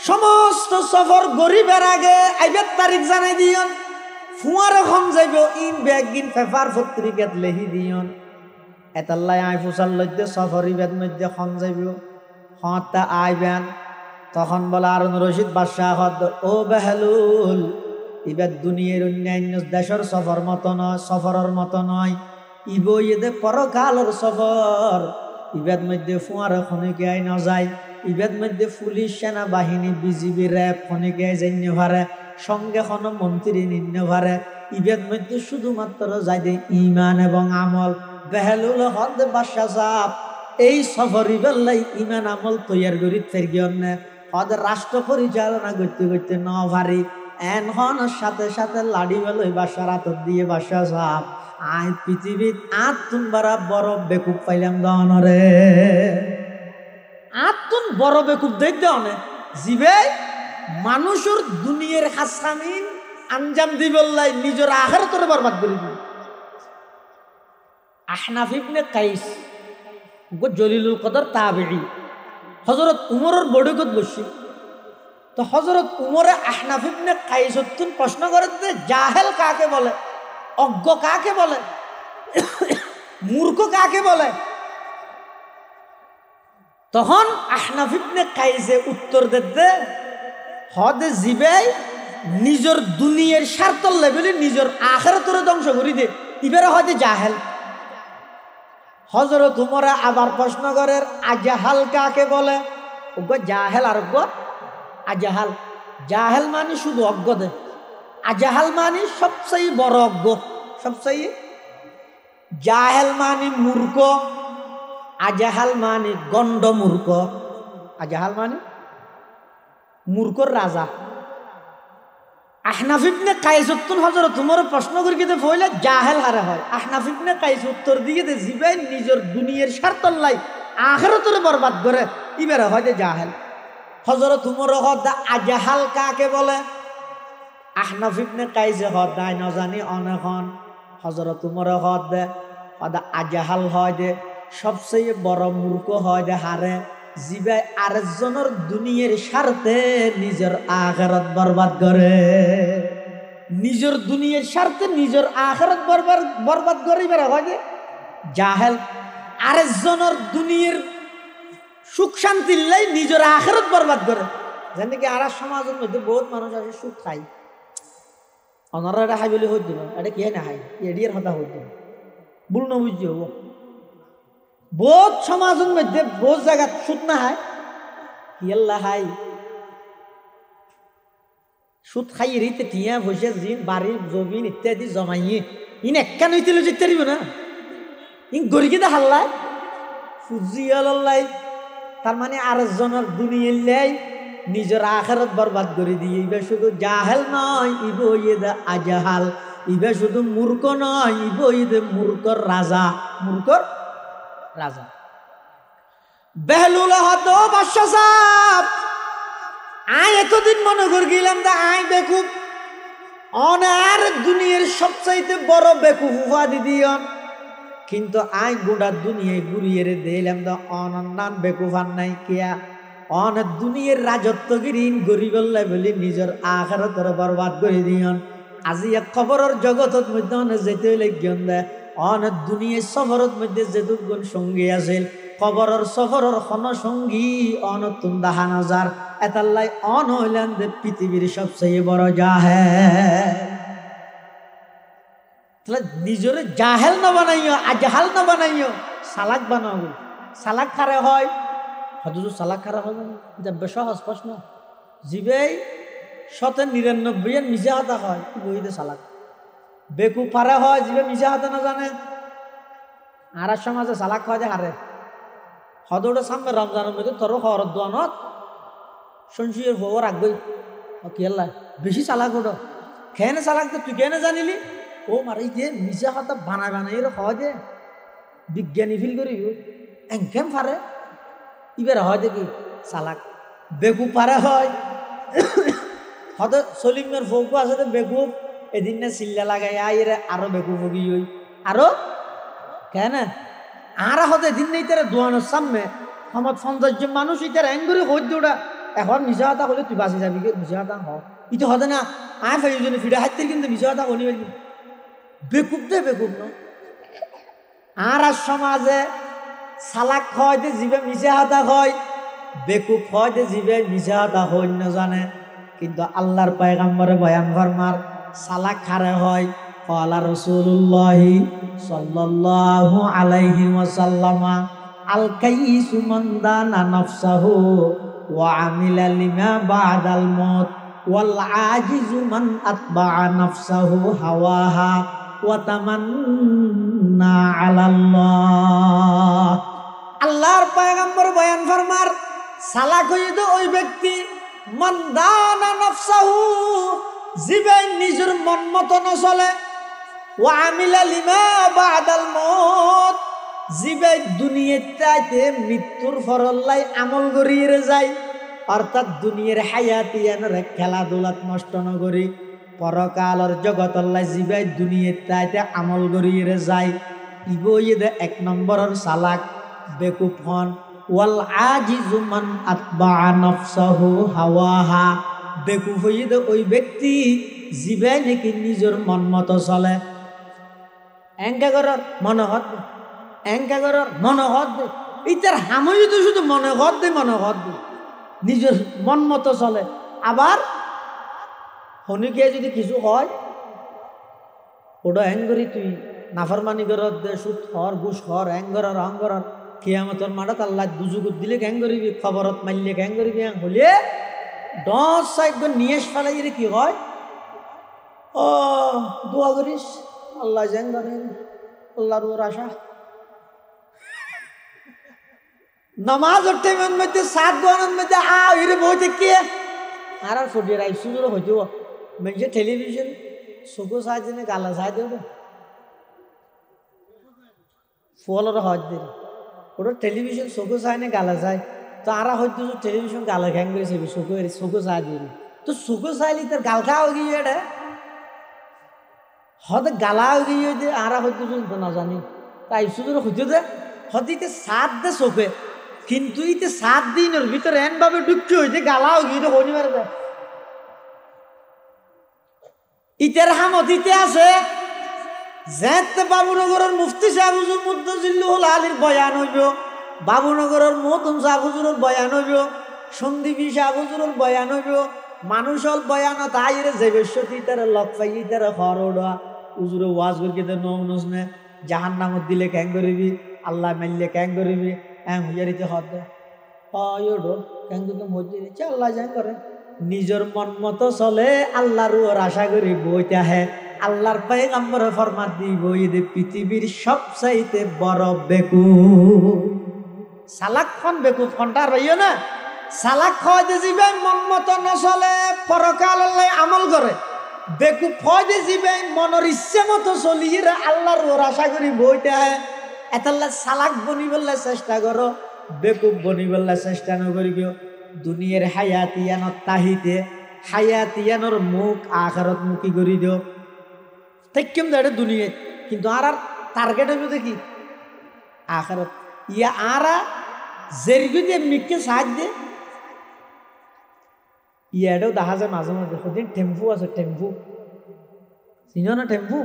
সমস্ত সফর গরিবের আগে আইবার তারিখ জানাই দিয়ন ফুয়ার এখন যাইব ইন ব্যাগিন পেপার পত্রিকাত লেহি দিয়ন এতাল্লাই আই ফুসাল লইতে সফর ইবেদ মধ্যে খন যাইব হতা আইবেন তখন বলে আরুন রশিদ বাদশাহ হদ ও বেহলুল ইবেদ দুনিয়ার অন্যান্য দেশের সফর মতো নয় সফরের মতো নয় ইব ইদে পরকালের সফর ইবেদ মধ্যে ফুয়ার খনিকে আই না যায় ইবেদ মধ্যে পুলিশ সেনাবাহিনী বিজিবি র্যাব খনিকে যাইনে পারে সঙ্গে কোনো মন্ত্রী নিন্ন পারে ইবেদ মধ্যে শুধুমাত্র যাই দে ইমান এবং আমল বেহলুল হদ বাদশাহ সাহেব এই সফর ইবেল্লাই ইমান আমল তৈয়ার করি ফেরগিয়ন হদ রাষ্ট্র পরিচালনা করতে করতে ন ভারি এনহন সাথে সাথে লাড়ি বেলই বাদশার হাতত দিয়ে বাদশাহ সাহেব আই পৃথিবীত তুনবারা বড় বেকুব পাইলাম দনরে তুন বড় বেকুব দেখ দেওয়া জিবে মানুষের দুনিয়ার হাসামিন আঞ্জাম দিবল্লাই নিজের আখিরাতরে বরবাদ করে দিল আহনাফ ইবনে কাইস জলিলুল কদর তাবেঈ হযরত উমরের বড়কত বসি তো হযরত উমরে আহনাফ ইবনে কাইস তুন প্রশ্ন করে যে জাহেল কাকে বলে অজ্ঞ কাকে বলে মূর্খ কাকে বলে তখন আহনাফ ইবনে কাইসে উত্তর দে হদে জিবাই নিজের দুনিয়ার স্বার্থ লেভেলে নিজের আখিরাতরে ধ্বংস করে দে ইবারে হয়তো জাহেল হযরত উমরে আবার প্রশ্ন করে আজাহাল কাকে বলে ওগো জাহেল আর গো আজাহাল জাহেল মানে শুধু অজ্ঞ দে আজাহাল মানে সবচেয়ে বড় অজ্ঞ সবচেয়ে জাহেল মানে মূর্খ আজাহাল মানে গণ্ড মূর্খ আজাহাল মানে মূর্খর রাজা আহনাফ ইবনে কাইস উত্তর হযরত উমর প্রশ্ন করি কিন্তু ফইলে জাহেল হারে হয়। আহনাফ ইবনে কাইস উত্তর দিয়ে দে জিবাই নিজের দুনিয়ার স্বার্থর লাই আখিরাতরে বরবাদ করে ইবারে হয় যে জাহেল। হযরত উমর হদা আজাহাল কাকে বলে? আহনাফ ইবনে কাইস হদাই ন জানি অনখন হযরত উমর হদা আজাহাল হয় যে সবচেয়ে বড় মূর্খ হয় যে হারে জিবাই আরেকজনের দুনিয়ার স্বার্থে নিজের আখিরাত বরবাদ করে। নিজের দুনিয়ার স্বার্থে নিজের আখিরাত বরবাদ করে বেরা হয় যে জাহেল। আরেকজনের দুনিয়ার সুখ শান্তির লাই নিজের আখিরাত বরবাদ করে। যেন কি আর সমাজের মধ্যে বহুত মানুষ আছে সুখ খাই অনারা এটা খাই বলে হইত না, এটা কে না খাই এডিয়ার কথা হইত ভুল না বুঝছি হবো। বহুত সমাজের মধ্যে বহুত জায়গা সুদ না হয় হিয়াল্লা হাই সুদ খাই রিতে টিয়া বসে জিন বাড়ি জমিন ইত্যাদি জমাইয়ে ইন একা নইতে যেতে পারিব না ইন গরিকিতে হাল্লায় ফুজিয়াল্লাই। তার মানে আরেকজনের দুনিয়ার লাই নিজের আখিরাত বরবাদ করে দিয়ে ইবা শুধু জাহেল নয় ইব ইদা আজাহাল, ইবা শুধু মূর্খ নয় ইব ইদে মূর্খর রাজা, মূর্খর রাজা। বেহলুল হত বাদশা সাহেব আয় এতদিন মনে কর গেলাম দা আয় বেকুব অনার দুনিয়ার সবচাইতে বড় বেকুব উপাধি দিয়ন, কিন্তু আয় গোটা দুনিয়ায় ঘুরিয়ে দিলাম দা অনন্যান বেকুফান নাই কিয়া অন দুনিয়ার রাজত্বগিরি গরিবল্লাই বলি নিজের আখিরাতরে বরবাদ করে দিয়ন। আজি এক খবরের জগতের মধ্যে অনেক যেতে হইলে জ্ঞান দেয় অনেক দুনিয়ার সফরের মধ্যে যেটুকুন সঙ্গী আছিল খবরের সফরের খন সঙ্গী অনতুন দেখা নজার এতাল্লাই অন হইলেন যে পৃথিবীর সবচেয়ে বড় জাহেল। তাহলে নিজের জাহেল না বানাইও আজাহাল না বানাইও সালাক বানাও। সালাক খারে হয় হজুর সালাক খারা হয় এটা সহজ প্রশ্ন। জিবেই 99 মিশা হাতা হয় বইতে সালাক বেকুব পারে হয় জিবে মিশা হাতে না জানে আর সমাজে সালাক খাওয়া যে হারে হদৌটা সামনে রমজানের মধ্যে তোর হর দোয়ানত সঞ্চয়ের হওয়ার রাখবই কেলা বেশি চালাক ওটা খেয়ে চালাক তো তুই কেনে জানিলি ও মারি যে মিশা হাতা বানাই বানাই হয় যে বিজ্ঞানী ফিল করি এংকেম পারে ইবার হয় দেখি চালাক। বেকুব পারে হয় হয়তো সলিমের ফৌকু আছে তো বেকুব এদিন না চিল্লা লাগাই আইরে আরো বেকুব হবি ওই আরো কেন আর হতে এদিন নেই তারা দোয়ানোর সামনে আমার 50 জন মানুষ ইতার এঙ্গুরি হইত ওটা এখন মিশা হাতা হলে তুই বাঁচি যাবি মিশা হাতা হ ইতো হতে না আয় ফেরি জন্য ফিরে হাইতে কিন্তু মিশা হাতা হলি বেকুব দে বেকুব ন আর সমাজে সালাক হয় যে জিবে মিশা হাতা হয় বেকুব হয় যে জিবে মিশা হাতা হই না জানে। কিন্তু আল্লাহর পয়গম্বরে বয়ান ফরমার সালাক খারে হয় ক্বালা রাসূলুল্লাহ সাল্লাল্লাহু আলাইহি ওয়াসাল্লাম আল কাইসু মান দানা নাফসাহু ওয়া আমিলা লিমা বাদাল মউত ওয়াল আজিজু মান আতবা'a নাফসাহু হাওয়াহা ওয়া তামান্না আলাল্লাহ। আল্লাহর পয়গম্বর বয়ান ফরমার সালাক হইতো ওই ব্যক্তি মান দানা নাফসাহু জিবে নিজের মন মতো না চলে ওয়া আমিলা লিমা বাদাল মউত জিবে দুনিয়াতে মৃত্যুর ফরল্লাই আমল করিয়ে যায় অর্থাৎ দুনিয়ার হায়াতিয়ানের খেলাধুলাত নষ্ট নগরী পরকালের জগতল্লাই জিবে দুনিয়াতে আমল করিয়ে যায় ইবইদে 1 নম্বরের সালাক বেকুব হন। ওয়াল আজিজু মান আতবা'a নাফসাহু হাওয়াহা বেকুব হইদে ওই ব্যক্তি জিবে নাকি নিজের মন মতো চলে এঙ্কাগরের মনোহত এঙ্কাগরের মনোহত ইতার হামই তো শুধু মনোহত দে মনোহত দে নিজের মন মতো চলে। আবার হনিকে যদি কিছু হয় ওটা এঙ্গরি তুই নাফরমানি করত দে সুদ হর ঘুষ হর এঙ্গরর অঙ্গরর কিয়ামতের মাঠত আল্লাহ দুজুগুত দিলে ক্যাং করিবি খবরত মারলে ক্যাং করিবি হলে 10 সাইড নিয়েস ফেলাই রে কি হয় ও দোয়া করিস আল্লাহ যেন করেন আল্লাহর ওর আশা নামাজের টাইমের মধ্যে 7 দোয়ানোর মধ্যে ইরে বইতে কে আর ফুটিয়ে রাই সুজুর হইতো म्हणजे টেলিভিশন চকু চাই দিনে গালা চাই দেব ফুয়ালোর হজ দিন ওটা টেলিভিশন চকু চাই নে গালা চাই তো আরা হয়তো টেলিভিশন গালা ঘ্যাং করেছে চকু চাই দিন তো চকু চাইলি তার গাল খাওয়া গিয়ে এটা হতে গালাও গিয়ে যে আরা হয়তো তো না জানি তাই শুধু হইতে দে হতে ইতে সাত দে চোখে কিন্তু ইতে 7 দিনের ভিতরে এন ভাবে ঢুকতে হইতে গালাও গিয়ে হইনি মারে দেয় ইতের হামতিতে আছে যেতে বাবুনগরের মুফতি সাহেব হুজুর মুদ্দাজিল্লুল আলীর বয়ান হইব বাবুনগরের মহতুম সাহেব হুজুরের বয়ান হইব সন্দীপী সাহেব হুজুরের বয়ান হইব মানুষল বয়ান তাইরে যে বেশ্বতী তারা লক পাই তারা হরড়া হুজুরে ওয়াজ করকে তো নমনস নে জাহান্নামত দিলে ক্যাং করিবি আল্লাহ মাইলে ক্যাং করিবি হুইয়ারিতে হদ ওডো ক্যাং তো মসজিদ আল্লাহ যাই করে নিজের মন মতো চলে আল্লাহর ওর আশা করি বইতে হে আল্লাহর পয়গম্বর ফরমান দিব ঈদ পৃথিবীর সবচাইতে বড় বেকুব সালাক খন বেকুব ফোনটা রইও না সালাক খয়দে জিবে মন মতো নচলে পরকাল আল্লাহ আমল করে বেকুব খয়দে জিবে মনের ইচ্ছে মতো চলিয়ে আল্লাহর ওর আশা করি বইতে হে এতাল্লা সালাক বনিবল্লা চেষ্টা করো বেকুব বনিবল্লা চেষ্টা নকরি কেউ দুনিয়ার হায়াতিয়ানত তাহিতে হায়াতিয়ানোর মুখ আখারত মুখী করি দিও তাই কেম দেয় দুনিয়ায় কিন্তু আর টার্গেট হইব দেখি আখারত ইয়া আরা জেরগি দিয়ে মিককে সাহায্য দে ইয়াটাও দেখা যায় মাঝে মাঝে সদিন টেম্পু আছে টেম্পু চিনো না টেম্পু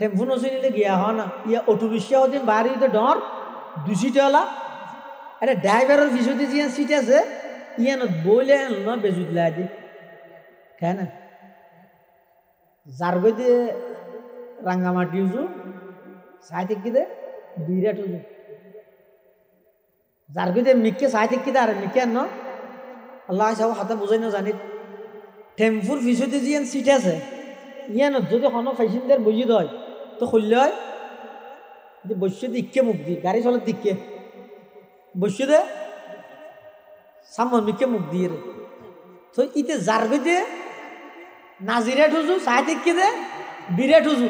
টেম্পু নচিনিলে গিয়া হয় না ইয়া অটো রিক্সা সদিন বাড়িতে ডর 2 সিটওয়ালা আরে ড্রাইভারের পিছনে যে সিট আছে ইয়ানত বইলে না বেজুতলা দি কেন যার গইতে রাঙ্গামাটি উজু সাইতে কি দে বিরাট উজু যার গইতে মিককে সাইতে কি দে আর মিকে ন আল্লাহ সব হাতে বুঝাই না জানি টেম্পুর পিছনে যে সিট আছে ইয়ানত যদি কোনো প্যাসেঞ্জার বইয়ে দেয় তো খুললে হয় যে বসে দিককে মুখ দি গাড়ি চলে দিককে বসে দে সামন মিকে মুখ দিয়ে রে তো ইতে যার গইতে নাজিরা ঠুজু সাইতে কি দে বিরে ঠুজু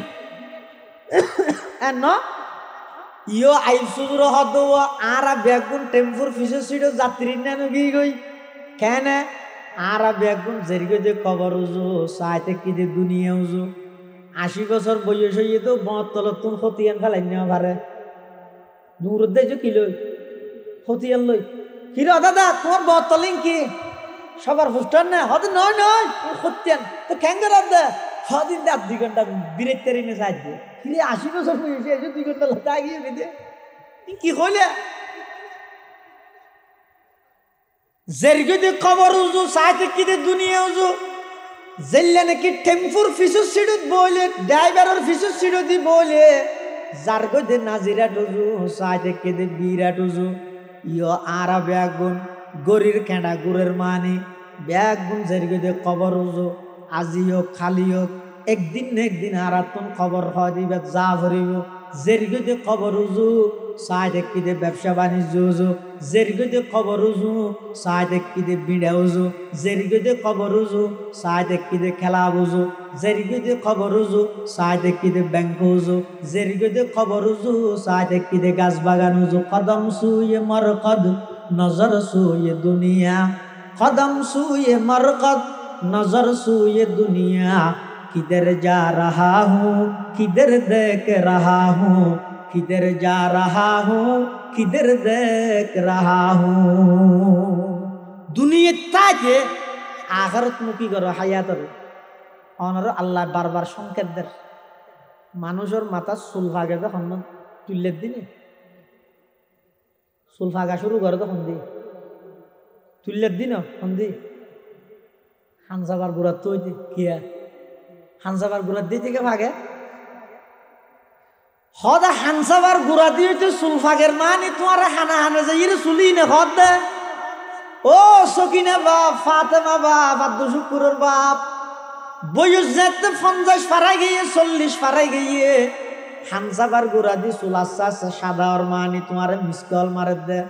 ন ইয়ো আইসুর হদ আর বেগুন টেম্পুর ফিসে সিট যাত্রী নেন গিয়ে গই কেন আর বেগুন জেরগে দে খবর উজু সাইতে কি দে দুনিয়া উজু 80 বছর বয়স হইয়ে তো বতলত তুন খতিয়ান ফেলাই নেওয়া পারে দূর দেছো কি লই খতিয়ান লই কিরে দাদা তোমার বতলিং কি সবার ফুস্টার না হতে নয় নয় খতিয়ান তো ক্যাঙ্গার দে হদিন দে 2 ঘন্টা বিরেতেরি নে সাইতে কিরে 80 বছর বয়স হইয়ে 2 ঘন্টা লাগা গিয়ে দে কি কইলে জেরগে দে খবর উজু সাইতে কি দে দুনিয়া উজু জেল্লে নাকি টেম্পুর ফিসুর সিডুত বলে ড্রাইভারের ফিসুর সিডু দি বলে জারগো দে নাজিরা টুজু সাইতে কি দে বিরাট উজু ইয়ো আরা ব্যাগুন গরির কেঁডা গুড়ের মানি ব্যাগুন জেরগে দে খবর উজু আজি হোক খালি হোক একদিন না একদিন আরাতুন খবর হয় দিবে যা ভরিব জেরগে দে খবর উজু সাইতে কি দে ব্যবসা বাণিজ্য উজু জেরগে দে খবর উজু সাইতে কি দে বিড়া উজু জেরগে দে খবর উজু সাইতে কি দে খেলা বুঝু জেরগে দে খবর উজু সাইতে কি দে ব্যাংক উজু জেরগে দে খবর উজু সাইতে কি দে গাছ বাগান উজু কদম সুয়ে মরকদ নজর সুয়ে দুনিয়া কদম সুয়ে মরকদ নজর সুয়ে দুনিয়া किधर जा रहा हूँ किधर देख रहा हूँ किधर जा रहा हूँ किधर देख रहा हूँ दुनिया ताजे आखरत मुखी करो हायातर অনর আল্লাহ বারবার সংকেত দেয় মানুষের মাথা চুল ভাগে যখন তুললের দিনে চুল ভাগা শুরু করে তখন দি তুললের দিন সন্ধি হানসাবার গুড়া তো কিয়া হানসাবার গুড়া দিয়ে থেকে ভাগে হদা হানসাবার গুড়া দিয়ে তো চুল ফাগের মানে তোমার হানা হানা যাই চুলি নে হদ দে ও সকিনা বাপ ফাতেমা বাপ আব্দুল শুকুরের বাপ বয়স যেতে 50 পারাই গিয়ে 40 পারাই গিয়ে হানসাবার গুড়া দিয়ে চুল আস্তে আস্তে সাদা ওর মানে তোমার মিসকল মারে দে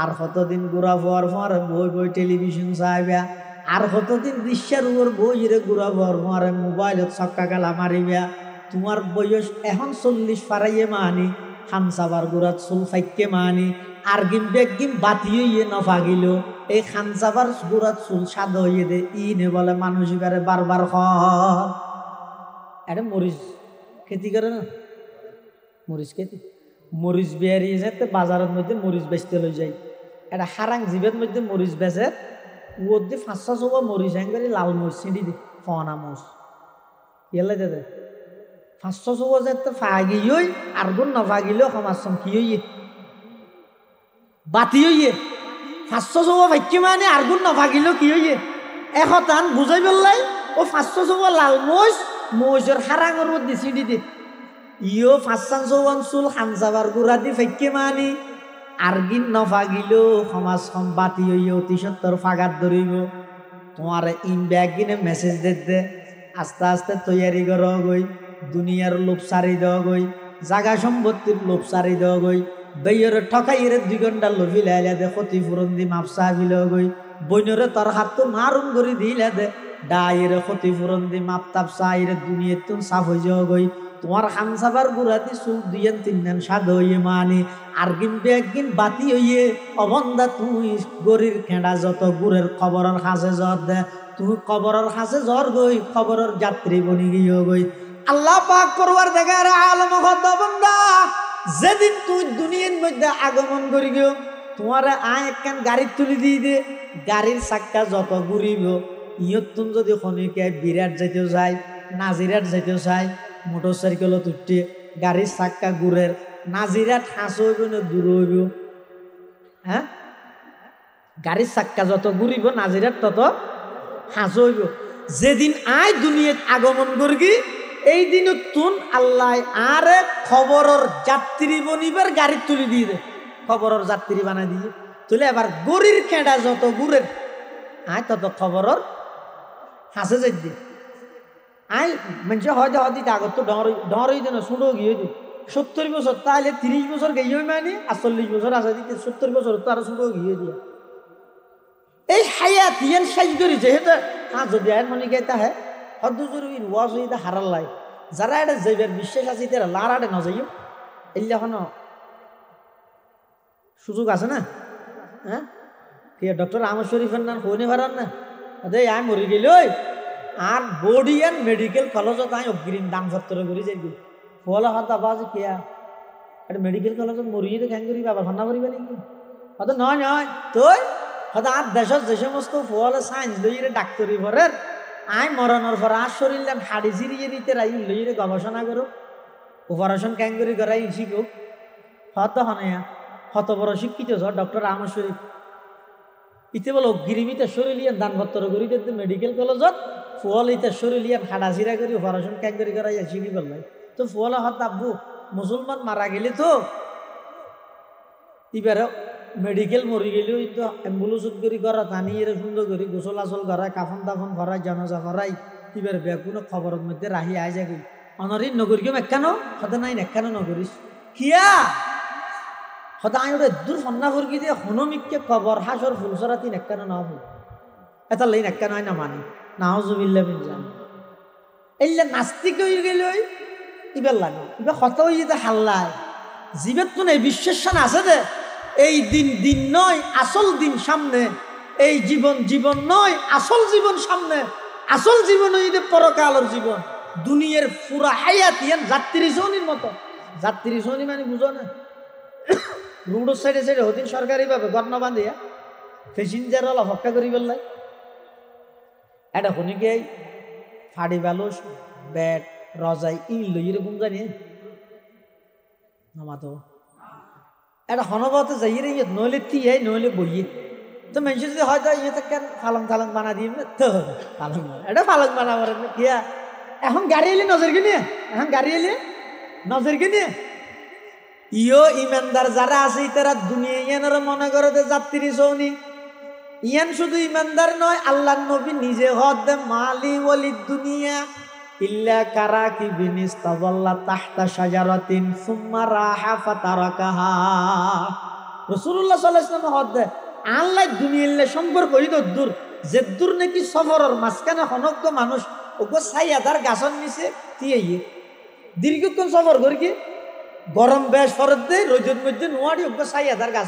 আর কতদিন গুড়া হওয়ার পর বই বই টেলিভিশন চাইবা আর কতদিন বিশ্বের উপর বইরে ঘুরাবো মারে মোবাইলত ছক্কা খেলা মারিবা তোমার বয়স এখন 40 পারাইয়ে মানি খানসাবার গুড়াত চুল ফাইকে মানি আর গিম বেগিম বাতি হইয়ে নফাগিল এই খানসাবার গুড়াত চুল সাদ হইয়ে দে নে বলে মানুষ এবারে বারবার এটা মরিচ খেতি করে না মরিচ খেতি মরিচ বেরিয়ে যেতে বাজারের মধ্যে মরিচ বেচতে লই যায় এটা হারাং জীবের মধ্যে মরিচ বেচে ওর দিয়ে 500 মরিচ হ্যাং করে লাল মরিচ ছিঁড়ি দি ফনা মরিচ এলে দে 500 যেতে ফাগিই আর গুণ নফাগিলেও সমাজ কি হইয়ে বাতি হইয়ে 500 ভাগ্য মানে আর গুণ নফাগিলেও কি হইয়ে এখন বুঝাই পেলাই ও 500 লাল মরিচ মরিচের হারাঙের মধ্যে ছিঁড়ি দি ইও 500 চুল খানসাবার গুড়া দি ভাগ্য মানে আর গিন নফাগিলেও সমাজ বাতি হইয়ে অতি সত্তর ফাগাত ধরিব তোমার ইন ব্যাগ কিনে মেসেজ দে আস্তে আস্তে তৈয়ারি কর গই দুনিয়ার লোভ সারি দেওয়া গই জাগা সম্পত্তির লোভ সারি দেওয়া গই বেয়ের ঠকাইরে 2 ঘন্টা লোভি লাইলে দে ক্ষতিপূরণ দি মাপসা বিল গই বইনরে তোর হাত তো মারুন করে দিলে দে ডাইরে ক্ষতিপূরণ দি মাপ তাপ চাইরে দুনিয়ার তুম সাফ হয়ে যাওয়া গই তোমার খানসাবার গুড়াতি চুল 2-3 দিন সাদ হইয়ে মানি আর কিন্তু একদিন বাতি হইয়ে অবন্ধা তুই গরির খেঁড়া যত গুড়ের খবরের হাসে জ্বর দে তুই খবরের হাসে জ্বর গই খবরের যাত্রী বনি গিয়ে গই আল্লাহ পাক করবার দেখা আলম বন্ধা যেদিন তুই দুনিয়ার মধ্যে আগমন করি গিয়ে তোমার আয় একখান গাড়ি তুলি দিয়ে দে গাড়ির চাক্কা যত ঘুরিব ইয়ত তুমি যদি খনিকে বিরাট যাইতে যায় নাজিরাট যাইতে চাই মোটর সাইকেলত উঠতে গাড়ির চাক্কা ঘুরের নাজিরাট হাঁস হইব না দূর হইব হ্যাঁ গাড়ির চাক্কা যত ঘুরিব নাজিরাট তত হাঁস হইব যেদিন আয় দুনিয়াত আগমন করবি এই দিন তুন আল্লাহ আরে খবরের যাত্রী বনিবার গাড়ি তুলি দিয়ে দে খবরের যাত্রী বানাই দিয়ে তুলে এবার গরির খেঁড়া যত ঘুরের আয় তত খবরের হাসে যাই দি আই মানুষ হয়তো হয়তো আগত তো ডর হয়ে না শুনো গিয়ে দি 70 বছর তাহলে 30 বছর গিয়ে মানে আর 40 বছর আছে দিতে 70 বছর তো আর শুনো গিয়ে দিয়া এই হায়াত ইয়ান সাইজ করি যেহেতু যদি আইন মনে গাইতা হ্যাঁ হদ্দুজুর ওয়াজ হইতে হারাল লাই যারা এটা যাইবার বিশ্বাস আছে তারা লারাটে ন যাইও এলে এখন সুযোগ আছে না হ্যাঁ কে ডক্টর আহমদ শরীফের নাম হইনে পারান না আরে আই মরি গেল আর বডি অ্যান্ড মেডিকেল কলেজত আই অগ্রিম দান ভত্তর করি যাই ফলে হতা বাজ কিয়া এটা মেডিকেল কলেজত মরিয়ে তো খ্যাং করি বাবা ভান্না করিবা নাকি হয়তো নয় নয় তুই হয়তো আর দেশত যে সমস্ত ফলে সায়েন্স লইরে ডাক্তারি ভরের আই মরণের পর আর শরীর হাড়ি ঝিরিয়ে দিতে রাই লইরে গবেষণা করো অপারেশন ক্যাঙ্গুরি করাই শিখো হত হনায়া হত বড় শিক্ষিত ডক্টর আহমদ শরীফ ইতে বলো গিরিমিতে শরীলিয়ান দান ভত্তর করি দিতে মেডিকেল কলেজত ফুয়াল ইতে শরীলিয়ান হাড়া ঝিরা করি অপারেশন ক্যাঙ্গুরি করাই শিখি বললাই তো ফুয়ালা হত আব্বু মুসলমান মারা গেলে তো এবারে মেডিকেল মরি গেলেও তো অ্যাম্বুলেন্স করি করা টানি এর সুন্দর করি গোসল আসল করায় কাফন দাফন করায় জানাজা করাই এবার কোনো খবরের মধ্যে রাহি আয় যাবি অনরিন নগরী কেউ একানো হতে নাই একানো নগরিস কিয়া হতে আই ওটা দূর ফন্না ফুরকি দিয়ে হনমিককে খবর হাসর ফুলসরা তিন একানো না ফুল এটা লাইন একানো হয় না মানি নাহজুবিল্লাহ বিন জান এইলে নাস্তিক হয়ে গেল এবার লাগে এবার হত হয়ে যেতে হাল্লায় জীবের তো নেই বিশ্বাসান আছে দে এই দিন দিন নয় আসল দিন সামনে এই জীবন জীবন নয় আসল জীবন সামনে আসল জীবন হইতে পরকালের জীবন দুনিয়ার পুরা হায়াতিয়ান যাত্রী সৌনির মতো যাত্রী সৌনি মানে বুঝো না রোডের সাইডে সাইডে হতিন সরকারি ভাবে গর্ণ বাঁধিয়া প্যাসেঞ্জার হল হক্কা করি বললাই এটা শুনিকে ফাড়ি বালুস ব্যাট রজাই ই লই এরকম জানি নামাতো এটা হনবতে যাই রে নইলে তিয়ে নইলে বইয়ে তো মানুষ যদি হয়তো ইয়ে কেন ফালং থালং বানা দিই তো ফালং এটা ফালং বানা করেন কিয়া এখন গাড়ি এলে নজর কিনে এখন গাড়ি এলে নজর কিনে ইও ইমানদার যারা আছে তারা দুনিয়া ইয়ানের মনে করে যাত্রী সৌনি ইয়ান শুধু ইমানদার নয় আল্লাহ নবী নিজে হদ মালি ওয়ালি দুনিয়া ইল্লা কারাকি বিনিস্তাযাল্লা তাহতা শাজারাতিন সুম্মা রাহা ফাতারাকাহা রাসূলুল্লাহ সাল্লাল্লাহু আলাইহি ওয়াসাল্লাম হদ আল্লাহ দুনিয়ার সম্পর্ক হইতো দূর যে দূর নাকি সফরের মাঝখানে হনজ্ঞ মানুষ ওগো ৬,০০০ গাছর নিচে দিয়ে দীর্ঘক্ষণ সফর করি কি গরম বেশ ফরত দেয় রোদের মধ্যে নোয়ারি ওগো ৬,০০০ গাছ